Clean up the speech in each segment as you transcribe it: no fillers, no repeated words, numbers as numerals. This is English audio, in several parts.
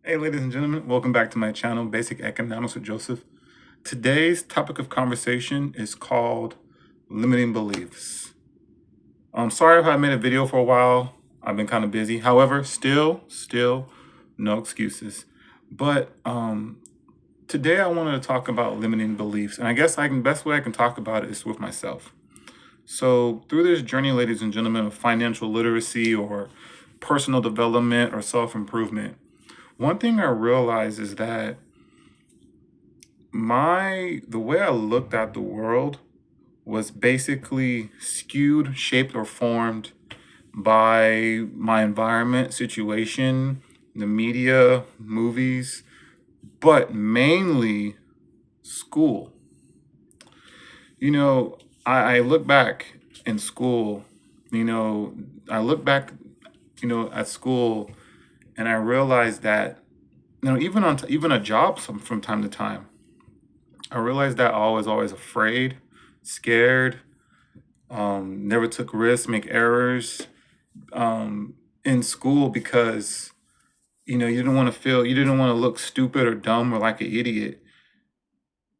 Hey, ladies and gentlemen, welcome back to my channel, Basic Economics with Joseph. Today's topic of conversation is called limiting beliefs. I'm sorry if I made a video for a while. I've been kind of busy. However, still, no excuses. But today I wanted to talk about limiting beliefs, and I guess best way I can talk about it is with myself. So through this journey, ladies and gentlemen, of financial literacy or personal development or self-improvement, one thing I realized is that the way I looked at the world was basically skewed, shaped, or formed by my environment, situation, the media, movies, but mainly school. I look back in school, you know, I look back, at school, and I realized that, even a job from time to time, I realized that I was always afraid, scared, never took risks, make errors in school because you didn't want to look stupid or dumb or like an idiot.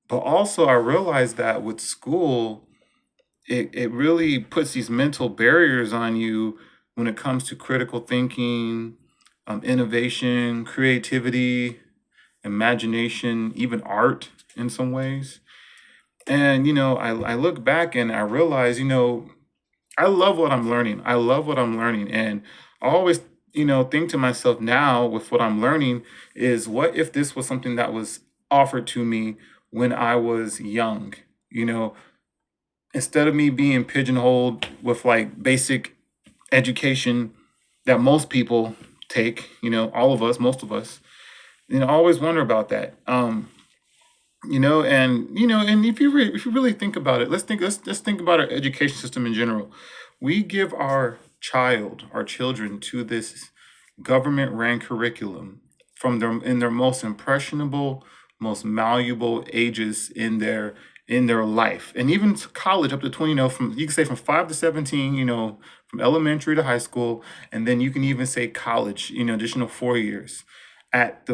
But also, I realized that with school, it really puts these mental barriers on you when it comes to critical thinking, innovation, creativity, imagination, even art in some ways. And I look back and I realize, I love what I'm learning. I love what I'm learning. And I always, think to myself now with what I'm learning is what if this was something that was offered to me when I was young? You know, instead of me being pigeonholed with like basic education that most people take, all of us, most of us, I always wonder about that. And if you really think about it, let's think about our education system in general. We give our children to this government ran curriculum from their most impressionable, most malleable ages in their life, and even to college up to 20. From you can say from 5 to 17. From elementary to high school, and then you can even say college. Additional 4 years at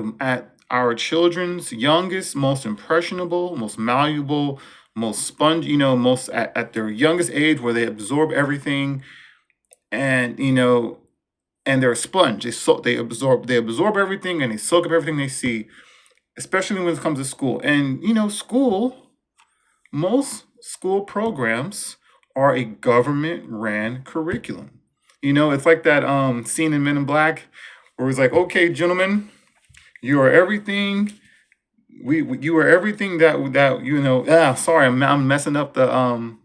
our children's youngest, most impressionable, most malleable, most sponge, most at their youngest age where they absorb everything, and and they're a sponge. They absorb everything and they soak up everything they see, especially when it comes to school. And most school programs are a government ran curriculum. It's like that scene in Men in Black where it's like, okay, gentlemen, you are everything you are everything that sorry, I'm messing up the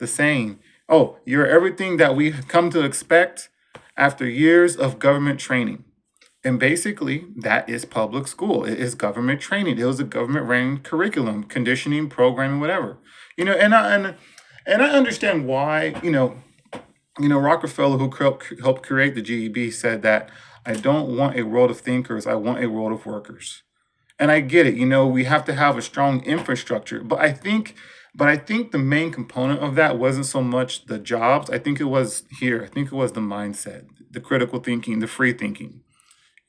saying. Oh, you're everything that we've come to expect after years of government training. And basically, that is public school. It is government training. It was a government ran curriculum, conditioning, programming, whatever. And I understand why. Rockefeller, who helped create the GEB, said that I don't want a world of thinkers. I want a world of workers. And I get it. We have to have a strong infrastructure. But I think the main component of that wasn't so much the jobs. I think it was here. I think it was the mindset, the critical thinking, the free thinking.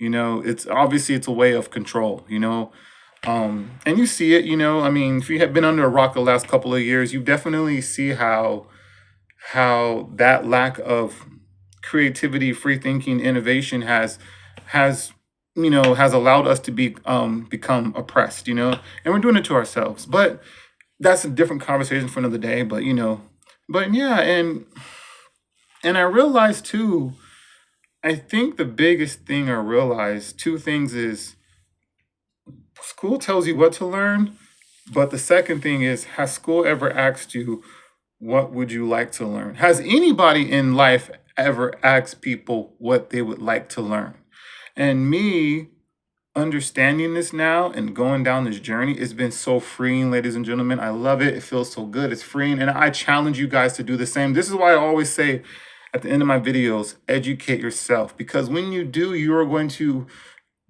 It's a way of control. And you see it. I mean, if you have been under a rock the last couple of years, you definitely see how that lack of creativity, free thinking, innovation has allowed us to become oppressed, and we're doing it to ourselves. But that's a different conversation for another day. But yeah, and I realized too. I think the biggest thing I realized, two things is school tells you what to learn, but the second thing is, has school ever asked you, what would you like to learn? Has anybody in life ever asked people what they would like to learn? And me understanding this now and going down this journey, it's been so freeing, ladies and gentlemen. I love it. It feels so good. It's freeing. And I challenge you guys to do the same. This is why I always say at the end of my videos, educate yourself. Because when you do, you are going to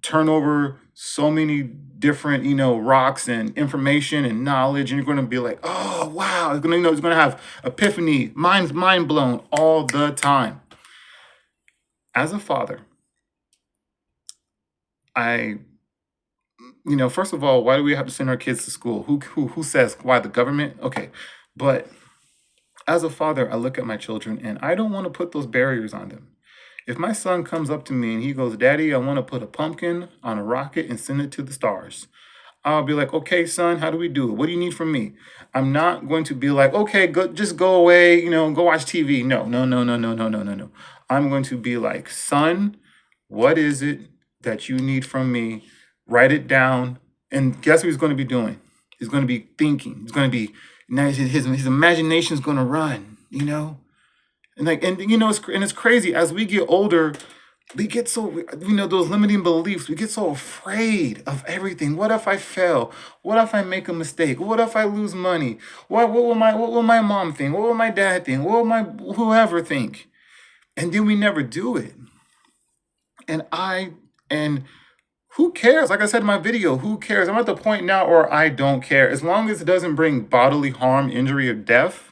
turn over so many different, rocks and information and knowledge. And you're going to be like, oh, wow. It's going to have epiphany, mind blown all the time. As a father, I first of all, why do we have to send our kids to school? Who says why? The government? Okay. But as a father, I look at my children and I don't want to put those barriers on them. If my son comes up to me and he goes, Daddy, I want to put a pumpkin on a rocket and send it to the stars. I'll be like, okay, son, how do we do it? What do you need from me? I'm not going to be like, okay, just go away, go watch TV. No, no, no, no, no, no, no, no, no. I'm going to be like, son, what is it that you need from me? Write it down. And guess what he's going to be doing? He's going to be thinking. He's going to be, his imagination is going to run. And it's crazy. As we get older, we get so, those limiting beliefs, we get so afraid of everything. What if I fail? What if I make a mistake? What if I lose money? What will my mom think? What will my dad think? What will my whoever think? And then we never do it. And who cares? Like I said in my video, who cares? I'm at the point now where I don't care. As long as it doesn't bring bodily harm, injury, or death,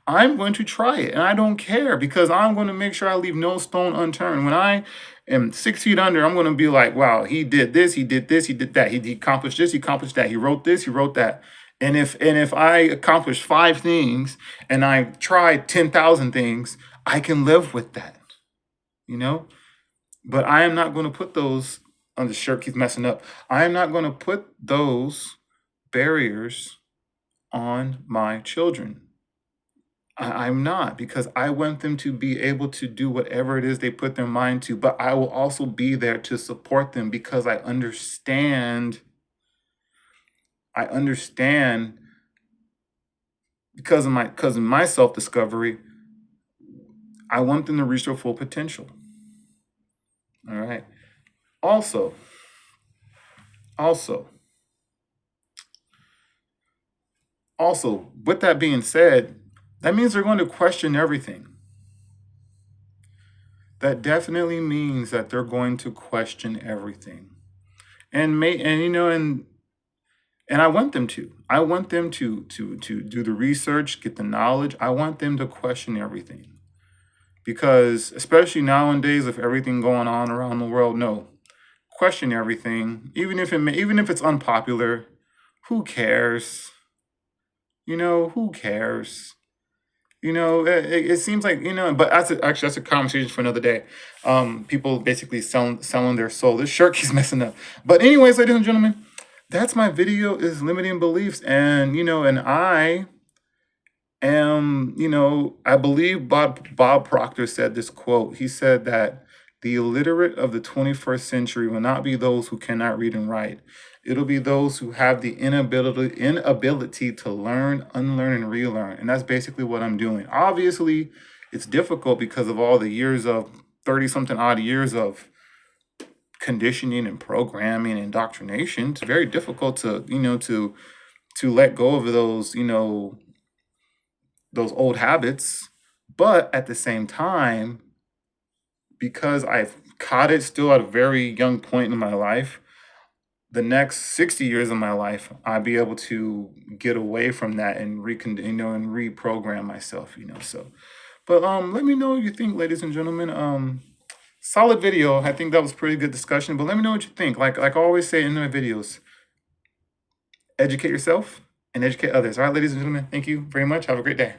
I'm going to try it. And I don't care because I'm going to make sure I leave no stone unturned. When I am 6 feet under, I'm going to be like, wow, he did this, he did this, he did that. He accomplished this, he accomplished that. He wrote this, he wrote that. And if I accomplish 5 things and I tried 10,000 things, I can live with that, you know? But I am not going to put those on the shirt keeps messing up. I am not going to put those barriers on my children. I'm not, because I want them to be able to do whatever it is they put their mind to, but I will also be there to support them because I understand because of my self-discovery, I want them to reach their full potential. All right. Also, with that being said, that means they're going to question everything. That definitely means that they're going to question everything. And I want them to. I want them to do the research, get the knowledge. I want them to question everything. Because especially nowadays with everything going on around the world, no. Question everything, even if it's unpopular. Who cares? Who cares? It seems like, but that's a conversation for another day. People basically selling their soul. This shirt keeps messing up. But anyways, ladies and gentlemen, that's my video, is limiting beliefs. And, and I am, I believe Bob Proctor said this quote. He said that the illiterate of the 21st century will not be those who cannot read and write. It'll be those who have the inability to learn, unlearn, and relearn. And that's basically what I'm doing. Obviously, it's difficult because of all the years of 30-something odd years of conditioning and programming and indoctrination. It's very difficult to let go of those, those old habits. But at the same time, because I've caught it still at a very young point in my life, the next 60 years of my life, I'll be able to get away from that and and reprogram myself, so. But let me know what you think, ladies and gentlemen. Solid video. I think that was pretty good discussion, but let me know what you think. Like I always say in my videos, educate yourself and educate others. All right, ladies and gentlemen, thank you very much. Have a great day.